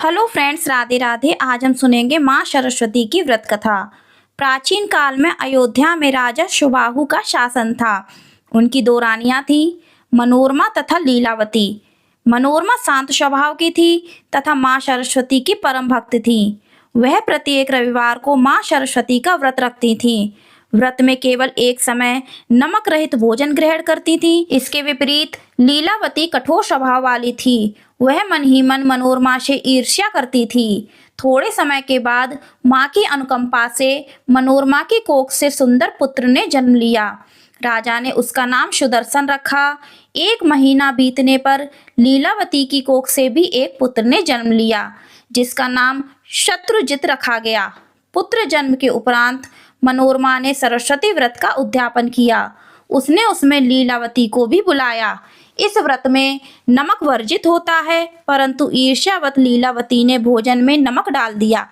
Hello friends, Radhe Radhe. आज हम सुनेंगे माँ सरस्वती की व्रत कथा। प्राचीन काल में अयोध्या में राजा सुबाहु का शासन था। उनकी दो रानियां थीं, मनोरमा तथा लीलावती। मनोरमा शांत स्वभाव की थी तथा माँ सरस्वती की परम भक्त थी। वह प्रत्येक रविवार को माँ सरस्वती का व्रत रखती थीं। व्रत में केवल एक समय नमक रहित भोजन ग्रहण करती थी। इसके विपरीत लीलावती कठोर स्वभाव वाली थी। वह मन ही मन मनोरमा से ईर्ष्या करती थी। थोड़े समय के बाद माँ की अनुकंपा से मनोरमा की कोख से सुंदर पुत्र ने जन्म लिया। राजा ने उसका नाम सुदर्शन रखा। 1 महीना बीतने पर लीलावती की कोख से भी एक पुत्र ने जन्म लिया, जिसका नाम शत्रुजित रखा गया। पुत्र जन्म के उपरांत मनोरमा ने सरस्वती व्रत का उद्यापन किया। उसने उसमें लीलावती को भी बुलाया। इस व्रत में नमक वर्जित होता है, परंतु ईर्ष्यावत लीलावती ने भोजन में नमक डाल दिया।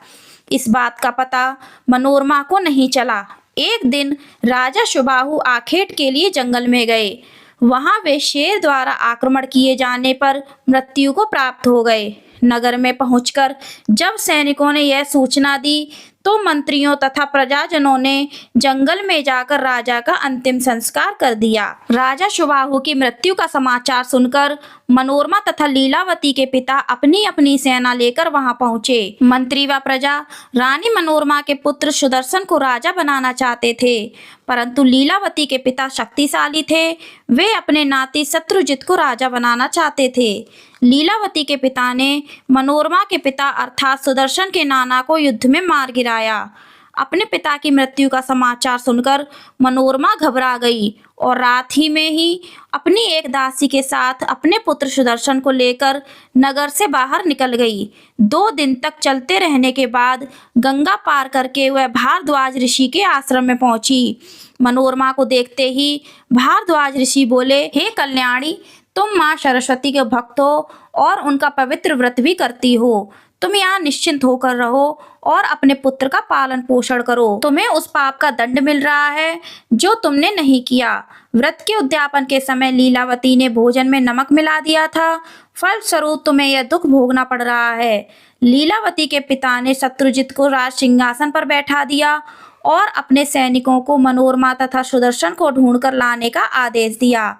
इस बात का पता मनोरमा को नहीं चला। एक दिन राजा सुबाहु आखेट के लिए जंगल में गए। वहां वे शेर द्वारा आक्रमण किए जाने पर मृत्यु को प्राप्त हो गए। नगर में पहुंचकर जब सैनिकों ने यह सूचना दी तो मंत्रियों तथा प्रजाजनों ने जंगल में जाकर राजा का अंतिम संस्कार कर दिया। राजा सुबाहु की मृत्यु का समाचार सुनकर मनोरमा तथा लीलावती के पिता अपनी अपनी सेना लेकर वहां पहुंचे। मंत्री व प्रजा रानी मनोरमा के पुत्र सुदर्शन को राजा बनाना चाहते थे, परंतु लीलावती के पिता शक्तिशाली थे। वे अपने नाती शत्रुजित को राजा बनाना चाहते थे। लीलावती के पिता ने मनोरमा के पिता अर्थात सुदर्शन के नाना को युद्ध में मार गिराया। अपने पिता की मृत्यु का समाचार सुनकर मनोरमा घबरा गई और रात ही में ही अपनी एक दासी के साथ अपने पुत्र सुदर्शन को लेकर नगर से बाहर निकल गई। 2 दिन तक चलते रहने के बाद गंगा पार करके वह भारद्वाज ऋषि के आश्रम में पहुंची। मनोरमा को देखते ही भारद्वाज ऋषि बोले, हे कल्याणी, तुम माँ सरस्वती के भक्त हो और उनका पवित्र व्रत भी करती हो। तुम यहाँ निश्चिंत होकर रहो और अपने पुत्र का पालन पोषण करो। तुम्हें उस पाप का दंड मिल रहा है जो तुमने नहीं किया। व्रत के उद्यापन के समय लीलावती ने भोजन में नमक मिला दिया था, फलस्वरूप तुम्हें यह दुख भोगना पड़ रहा है। लीलावती के पिता ने शत्रुजित को राज सिंहासन पर बैठा दिया और अपने सैनिकों को मनोरमा तथा सुदर्शन को ढूंढकर लाने का आदेश दिया,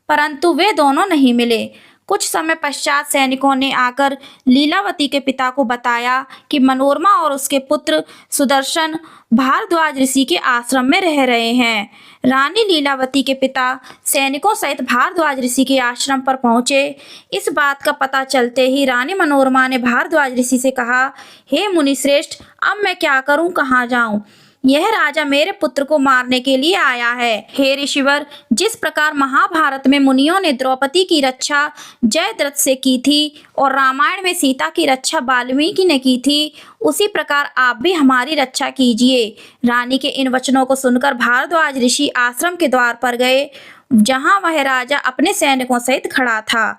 परंतु वे दोनों नहीं मिले। कुछ समय पश्चात सैनिकों ने आकर लीलावती के पिता को बताया कि मनोरमा और उसके पुत्र सुदर्शन भारद्वाज ऋषि के आश्रम में रह रहे हैं। रानी लीलावती के पिता सैनिकों सहित भारद्वाज ऋषि के आश्रम पर पहुंचे। इस बात का पता चलते ही रानी मनोरमा ने भारद्वाज ऋषि से कहा, हे मुनिश्रेष्ठ, अब मैं क्या करूं, कहाँ जाऊं? यह राजा मेरे पुत्र को मारने के लिए आया है। हे ऋषिवर, जिस प्रकार महाभारत में मुनियों ने द्रौपदी की रक्षा जयद्रथ से की थी और रामायण में सीता की रक्षा वाल्मीकि ने की थी, उसी प्रकार आप भी हमारी रक्षा कीजिए। रानी के इन वचनों को सुनकर भारद्वाज ऋषि आश्रम के द्वार पर गए, जहां वह राजा अपने सैनिकों सहित खड़ा था।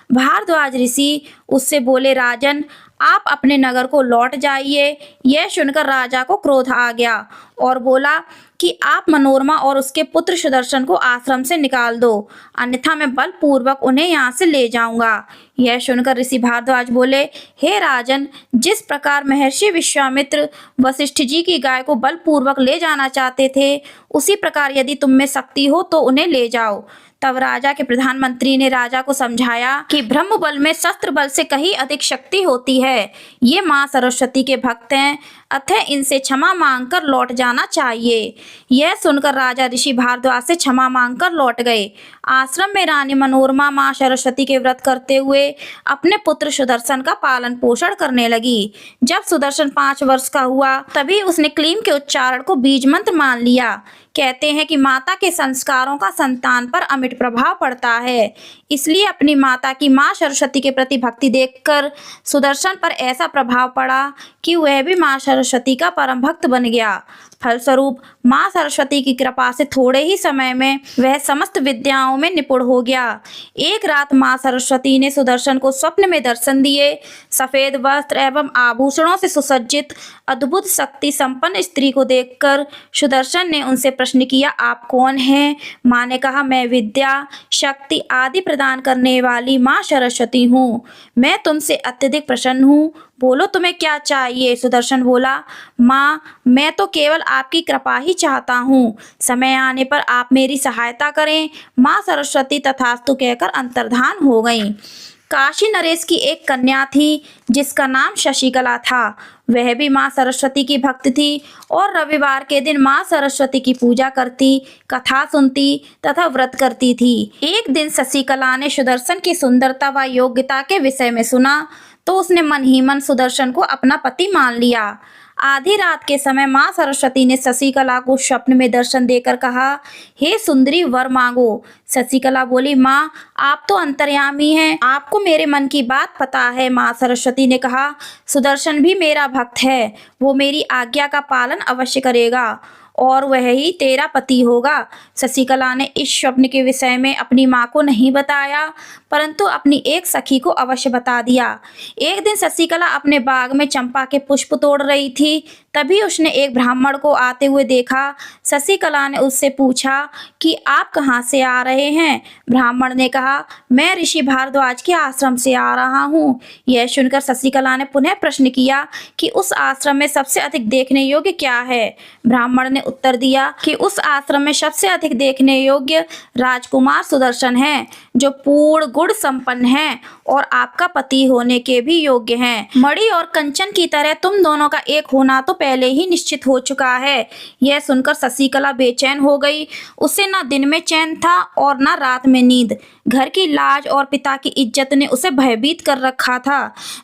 भारद्वाज ऋषि उससे बोले, राजन, आप अपने नगर को लौट जाइए। यह सुनकर राजा को क्रोध आ गया और बोला कि आप मनोरमा और उसके पुत्र सुदर्शन को आश्रम से निकाल दो, अन्यथा मैं बलपूर्वक उन्हें यहाँ से ले जाऊंगा। यह सुनकर ऋषि भारद्वाज बोले, हे राजन, जिस प्रकार महर्षि विश्वामित्र वशिष्ठ जी की गाय को बलपूर्वक ले जाना चाहते थे, उसी प्रकार यदि तुम में शक्ति हो तो उन्हें ले जाओ। तब राजा के प्रधानमंत्री ने राजा को समझाया कि ब्रह्म बल में शस्त्र बल से कहीं अधिक शक्ति होती है। ये माँ सरस्वती के भक्त हैं, अतः इनसे क्षमा मांगकर लौट जाना चाहिए। यह सुनकर राजा ऋषि भारद्वाज से क्षमा मांगकर लौट गए। आश्रम में रानी मनोरमा माँ सरस्वती के व्रत करते हुए अपने पुत्र सुदर्शन का पालन पोषण करने लगी। जब सुदर्शन 5 वर्ष का हुआ तभी उसने क्लीम के उच्चारण को बीज मंत्र मान लिया। कहते हैं कि माता के संस्कारों का संतान पर अमिट प्रभाव पड़ता है, इसलिए अपनी माता की माँ सरस्वती के प्रति भक्ति देखकर सुदर्शन पर ऐसा प्रभाव पड़ा कि वह भी माँ सरस्वती का परम भक्त बन गया। फलस्वरूप माँ सरस्वती की कृपा से थोड़े ही समय में वह समस्त विद्याओं में निपुण हो गया। एक रात माँ सरस्वती ने सुदर्शन को स्वप्न में दर्शन दिए। सफेद वस्त्र एवं आभूषणों से सुसज्जित अद्भुत शक्ति संपन्न स्त्री को देखकर सुदर्शन ने उनसे प्रश्न किया, आप कौन हैं? माँ ने कहा, मैं विद्या, शक्ति आदि प्रदान करने वाली माँ सरस्वती हूँ। मैं तुमसे अत्यधिक प्रसन्न हूँ। बोलो तुम्हें क्या चाहिए? सुदर्शन बोला, माँ मैं तो केवल आपकी कृपा ही चाहता हूँ। समय आने पर आप मेरी सहायता करें। माँ सरस्वती तथास्तु कहकर अंतर्धान हो गईं। काशी नरेश की एक कन्या थी जिसका नाम शशिकला था। वह भी माँ सरस्वती की भक्त थी और रविवार के दिन माँ सरस्वती की पूजा करती, कथा सुनती तथा व्रत करती थी। एक दिन शशिकला ने सुदर्शन की सुंदरता व योग्यता के विषय में सुना तो उसने मन ही मन सुदर्शन को अपना पति मान लिया। आधी रात के समय माँ सरस्वती ने शशिकला को स्वप्न में दर्शन देकर कहा, हे सुंदरी वर मांगो। शशिकला बोली, माँ आप तो अंतर्यामी हैं, आपको मेरे मन की बात पता है। माँ सरस्वती ने कहा, सुदर्शन भी मेरा भक्त है, वो मेरी आज्ञा का पालन अवश्य करेगा और वह ही तेरा पति होगा। शशिकला ने इस स्वप्न के विषय में अपनी माँ को नहीं बताया परंतु अपनी एक सखी को अवश्य बता दिया। एक दिन शशिकला अपने बाग में चंपा के पुष्प तोड़ रही थी, तभी उसने एक ब्राह्मण को आते हुए देखा। शशिकला ने उससे पूछा कि आप कहाँ से आ रहे हैं? ब्राह्मण ने कहा, मैं ऋषि भारद्वाज के आश्रम से आ रहा हूँ। यह सुनकर शशिकला ने पुनः प्रश्न किया कि उस आश्रम में सबसे अधिक देखने योग्य क्या है? ब्राह्मण ने उत्तर दिया कि उस आश्रम में सबसे अधिक देखने योग्य राजकुमार सुदर्शन है, जो पूर्ण गुण संपन्न है और आपका पति होने के भी योग्य हैं। मणि और कंचन की तरह तुम दोनों का एक होना तो पहले ही निश्चित हो चुका है। यह सुनकर शशिकला बेचैन हो गई। उसे न दिन में चैन था और न रात में नींद। घर की लाज और पिता की इज्जत ने उसे भयभीत कर रखा था।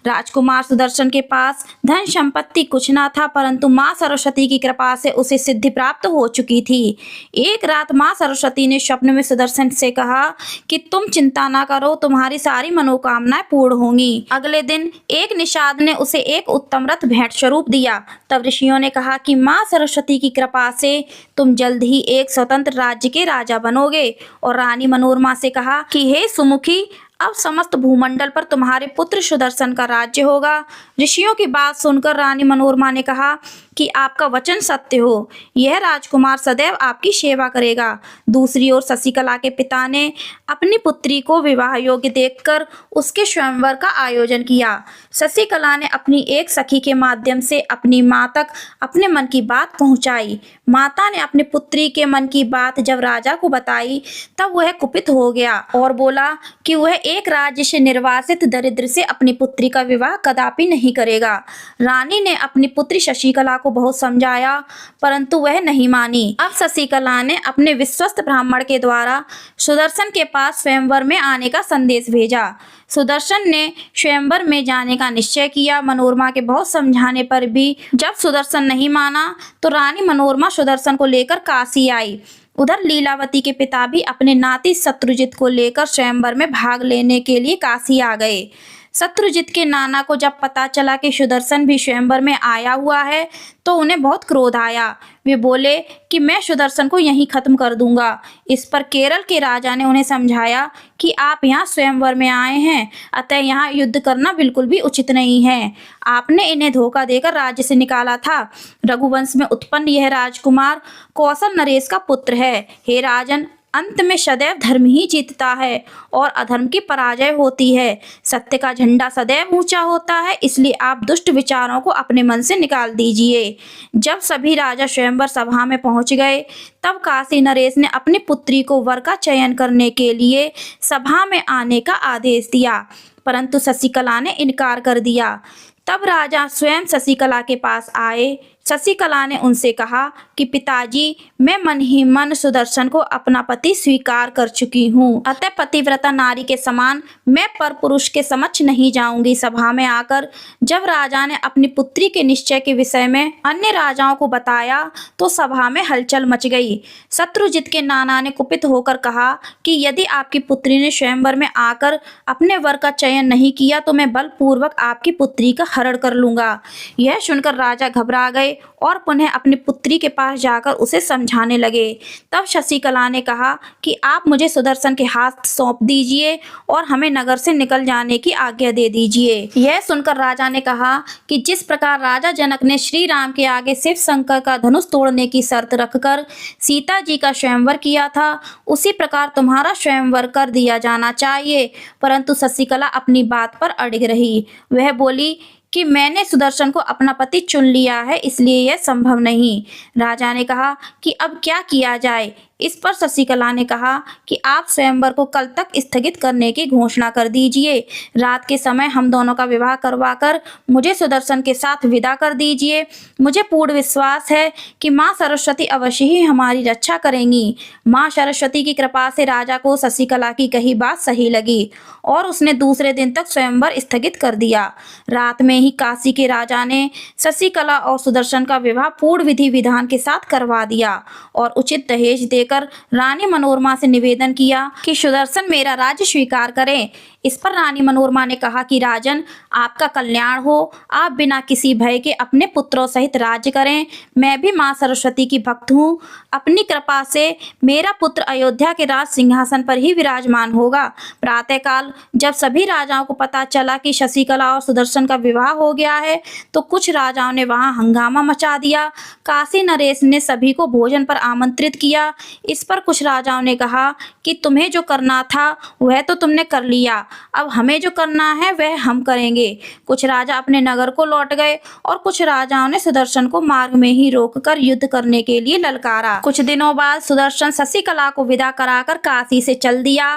राजकुमार सुदर्शन के पास धन संपत्ति कुछ न था परंतु माँ सरस्वती की कृपा से उसे सिद्धि प्राप्त हो चुकी थी। एक रात माँ सरस्वती ने स्वप्न में सुदर्शन से कहा कि तुम चिंता ना करो, तुम्हारी सारी मनोकामनाएं पूर्ण होंगी। अगले दिन एक निषाद ने उसे एक उत्तम रथ भेंट स्वरूप दिया। तब ऋषियों ने कहा कि माँ सरस्वती की कृपा से तुम जल्द ही एक स्वतंत्र राज्य के राजा बनोगे और रानी मनोरमा से कहा कि हे सुमुखी, अब समस्त भूमंडल पर तुम्हारे पुत्र सुदर्शन का राज्य होगा। ऋषियों की बात सुनकर रानी मनोरमा ने कहा कि आपका वचन सत्य हो, यह राजकुमार सदैव आपकी सेवा करेगा। दूसरी ओर शशिकला के पिता ने अपनी पुत्री को विवाह योग्य देखकर उसके स्वयंवर का आयोजन किया। शशिकला ने अपनी एक सखी के माध्यम से अपनी माँ तक अपने मन की बात पहुँचाई। माता ने अपनी पुत्री के मन की बात जब राजा को बताई तब वह कुपित हो गया और बोला कि वह एक राज्य से निर्वासित दरिद्र से अपनी पुत्री का विवाह कदापि नहीं करेगा। रानी ने अपनी पुत्री शशिकला को बहुत समझाया परंतु वह नहीं मानी। अब शशिकला ने अपने विश्वस्त ब्राह्मण के द्वारा सुदर्शन के पास स्वयंवर में आने का संदेश भेजा। सुदर्शन ने स्वयंवर में जाने का निश्चय किया। मनोरमा के बहुत समझाने पर भी जब सुदर्शन नहीं माना तो रानी मनोरमा सुदर्शन को लेकर काशी आई। उधर लीलावती के पिता भी अपने नाती शत्रुजित को लेकर स्वयंवर में भाग लेने के लिए काशी आ गए। शत्रुजित के नाना को जब पता चला कि सुदर्शन भी स्वयंवर में आया हुआ है तो उन्हें बहुत क्रोध आया। वे बोले कि मैं सुदर्शन को यहीं खत्म कर दूंगा। इस पर केरल के राजा ने उन्हें समझाया कि आप यहाँ स्वयंवर में आए हैं, अतः यहाँ युद्ध करना बिल्कुल भी उचित नहीं है। आपने इन्हें धोखा देकर राज्य से निकाला था। रघुवंश में उत्पन्न यह राजकुमार कौशल नरेश का पुत्र है। हे राजन, अंत में सदैव धर्म ही जीतता है और अधर्म की पराजय होती है। सत्य का झंडा सदैव ऊंचा होता है, इसलिए आप दुष्ट विचारों को अपने मन से निकाल दीजिए। जब सभी राजा स्वयंवर सभा में पहुंच गए तब काशी नरेश ने अपनी पुत्री को वर का चयन करने के लिए सभा में आने का आदेश दिया परंतु शशिकला ने इनकार कर दिया। तब राजा स्वयं शशिकला के पास आए। शशिकला ने उनसे कहा कि पिताजी, मैं मन ही मन सुदर्शन को अपना पति स्वीकार कर चुकी हूँ, अतः पतिव्रता नारी के समान मैं पर पुरुष के समक्ष नहीं जाऊंगी। सभा में आकर जब राजा ने अपनी पुत्री के निश्चय के विषय में अन्य राजाओं को बताया तो सभा में हलचल मच गई। शत्रुजित के नाना ने कुपित होकर कहा कि यदि आपकी पुत्री ने स्वयंवर में आकर अपने वर का चयन नहीं किया तो मैं बलपूर्वक आपकी पुत्री का हरण कर लूंगा। यह सुनकर राजा घबरा गए और पुनः अपनी पुत्री के पास जाकर उसे समझाने लगे। तब शशिकला ने कहा कि आप मुझे सुदर्शन के हाथ सौंप दीजिए और हमें नगर से निकल जाने की आज्ञा दे दीजिए। यह सुनकर राजा ने कहा कि जिस प्रकार राजा जनक ने श्री राम के आगे शिव शंकर का धनुष तोड़ने की शर्त रखकर सीता जी का स्वयंवर किया था, उसी प्रकार तुम्हारा स्वयंवर कर दिया जाना चाहिए। परंतु शशिकला अपनी बात पर अड़िग रही। वह बोली कि मैंने सुदर्शन को अपना पति चुन लिया है, इसलिए यह संभव नहीं। राजा ने कहा कि अब क्या किया जाए। इस पर शशिकला ने कहा कि आप स्वयंवर को कल तक स्थगित करने की घोषणा कर दीजिए। रात के समय हम दोनों का विवाह करवाकर मुझे सुदर्शन के साथ विदा कर दीजिए। मुझे पूर्ण विश्वास है कि माँ सरस्वती अवश्य ही हमारी रक्षा करेंगी। माँ सरस्वती की कृपा से राजा को शशिकला की कही बात सही लगी और उसने दूसरे दिन तक स्वयंवर स्थगित कर दिया। रात में ही काशी के राजा ने शशिकला और सुदर्शन का विवाह पूर्ण विधि विधान के साथ करवा दिया और उचित दहेज देकर रानी मनोरमा से निवेदन किया कि सुदर्शन मेरा राज्य स्वीकार करें। इस पर रानी मनोरमा ने कहा कि राजन, आपका कल्याण हो, आप बिना किसी भय के अपने पुत्रों सहित राज्य करें। मैं भी माँ सरस्वती की भक्त हूँ। अपनी कृपा से मेरा पुत्र अयोध्या के राज सिंहासन पर ही विराजमान होगा। प्रातःकाल जब सभी राजाओं को पता चला कि शशिकला और सुदर्शन का विवाह हो गया है, तो कुछ राजाओं ने वहां हंगामा मचा दिया। काशी नरेश ने सभी को भोजन पर आमंत्रित किया। इस पर कुछ राजाओं ने कहा कि तुम्हें जो करना था वह तो तुमने कर लिया, अब हमें जो करना है वह हम करेंगे। कुछ राजा अपने नगर को लौट गए और कुछ राजाओं ने सुदर्शन को मार्ग में ही रोककर युद्ध करने के लिए ललकारा। कुछ दिनों बाद सुदर्शन शशिकला को विदा कराकर काशी से चल दिया।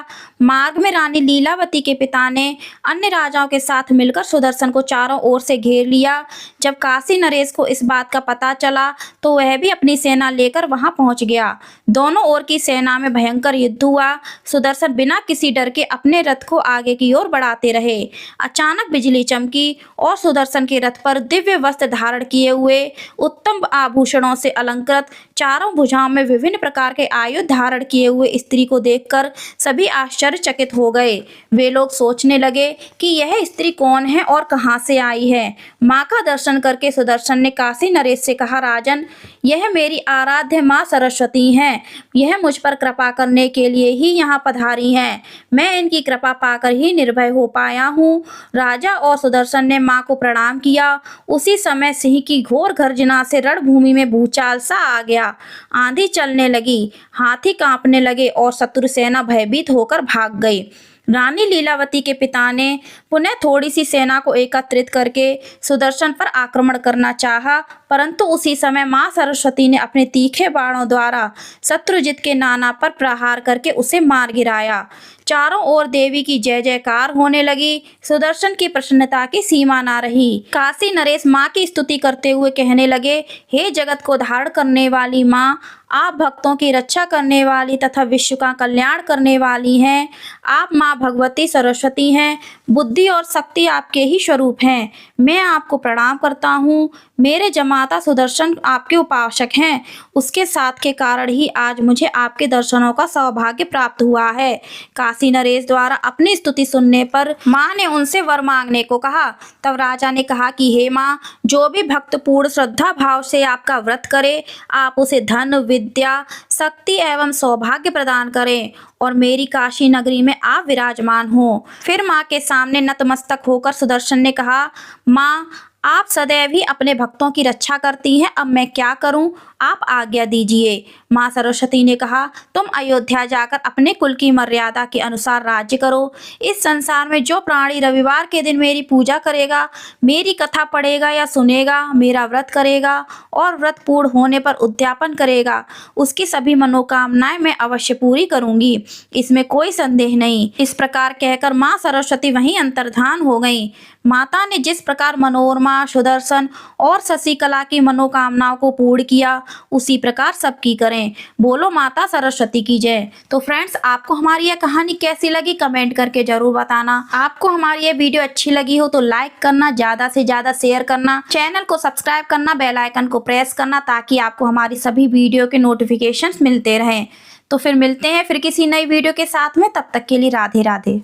मार्ग में रानी लीलावती के पिता ने अन्य राजाओं के साथ मिलकर सुदर्शन को चारों ओर से घेर लिया। जब काशी नरेश को इस बात का पता चला तो वह भी अपनी सेना लेकर वहां पहुंच गया। दोनों ओर की सेना में भयंकर युद्ध हुआ। सुदर्शन बिना किसी डर के अपने रथ को आगे की ओर बढ़ाते रहे। अचानक बिजली चमकी और सुदर्शन के रथ पर दिव्य वस्त्र धारण किए हुए, उत्तम आभूषणों से अलंकृत, चारों भुजाओं में विभिन्न प्रकार के आयुध धारण किए हुए स्त्री को देखकर सभी आश्चर्यचकित हो गए। वे लोग सोचने लगे कि यह स्त्री कौन है और कहां से आई है। मां का दर्शन करके सुदर्शन ने काशी नरेश से कहा, राजन, यह मेरी आराध्य मां सरस्वती हैं। यह मुझ पर कृपा करने के लिए ही यहाँ पधारी हैं। मैं इनकी कृपा पाकर ही निर्भय हो पाया हूँ। राजा और सुदर्शन ने मां को प्रणाम किया। उसी समय सिंह की घोर गर्जना से रणभूमि में भूचाल सा आ गया। आंधी चलने लगी, हाथी कांपने लगे और शत्रु सेना भयभीत होकर भाग गई। रानी लीलावती के पिता ने पुनः थोड़ी सी सेना को एकत्रित करके सुदर्शन पर आक्रमण करना चाहा, परंतु उसी समय मां सरस्वती ने अपने तीखे बाणों द्वारा शत्रुजित के नाना पर प्रहार करके उसे मार गिराया। चारों ओर देवी की जय जयकार होने लगी। सुदर्शन की प्रसन्नता की सीमा ना रही। काशी नरेश मां की स्तुति करते हुए कहने लगे, हे जगत को धारण करने वाली मां, आप भक्तों की रक्षा करने वाली तथा विश्व का कल्याण करने वाली हैं। आप मां भगवती सरस्वती हैं। बुद्धि और शक्ति आपके ही स्वरूप हैं। मैं आपको प्रणाम करता हूँ। मेरे जमाता सुदर्शन आपके उपासक हैं। उसके साथ के कारण ही आज मुझे आपके दर्शनों का सौभाग्य प्राप्त हुआ है। काशी नरेश द्वारा अपनी स्तुति सुनने पर मां ने उनसे वर मांगने को कहा। तब राजा ने कहा कि हे मां, जो भी भक्त पूर्ण श्रद्धा भाव से आपका व्रत करे, आप उसे धन, विद्या, शक्ति एवं सौभाग्य प्रदान करें और मेरी काशी नगरी में आप विराजमान हो। फिर मां के सामने नतमस्तक होकर सुदर्शन ने कहा, मां, आप सदैव ही अपने भक्तों की रक्षा करती हैं। अब मैं क्या करूं? आप आज्ञा दीजिए। मां सरस्वती ने कहा, तुम अयोध्या जाकर अपने कुल की मर्यादा के अनुसार राज्य करो। इस संसार में जो प्राणी रविवार के दिन मेरी पूजा करेगा, मेरी कथा पढ़ेगा या सुनेगा, मेरा व्रत करेगा और व्रत पूर्ण होने पर उद्यापन करेगा, उसकी सभी मनोकामनाएं मैं अवश्य पूरी करूंगी। इसमें कोई संदेह नहीं। इस प्रकार कहकर मां सरस्वती वहीं अंतर्धान हो गई। माता ने जिस प्रकार मनोरमा, सुदर्शन और शशिकला की मनोकामनाओं को पूर्ण किया, उसी प्रकार सबकी करें। बोलो माता सरस्वती की जय। तो फ्रेंड्स, आपको हमारी यह कहानी कैसी लगी कमेंट करके जरूर बताना। आपको हमारी ये वीडियो अच्छी लगी हो तो लाइक करना, ज्यादा से ज्यादा शेयर करना, चैनल को सब्सक्राइब करना, बेल आइकन को प्रेस करना, ताकि आपको हमारी सभी वीडियो के नोटिफिकेशंस मिलते रहें। तो फिर मिलते हैं फिर किसी नई वीडियो के साथ में। तब तक के लिए राधे राधे।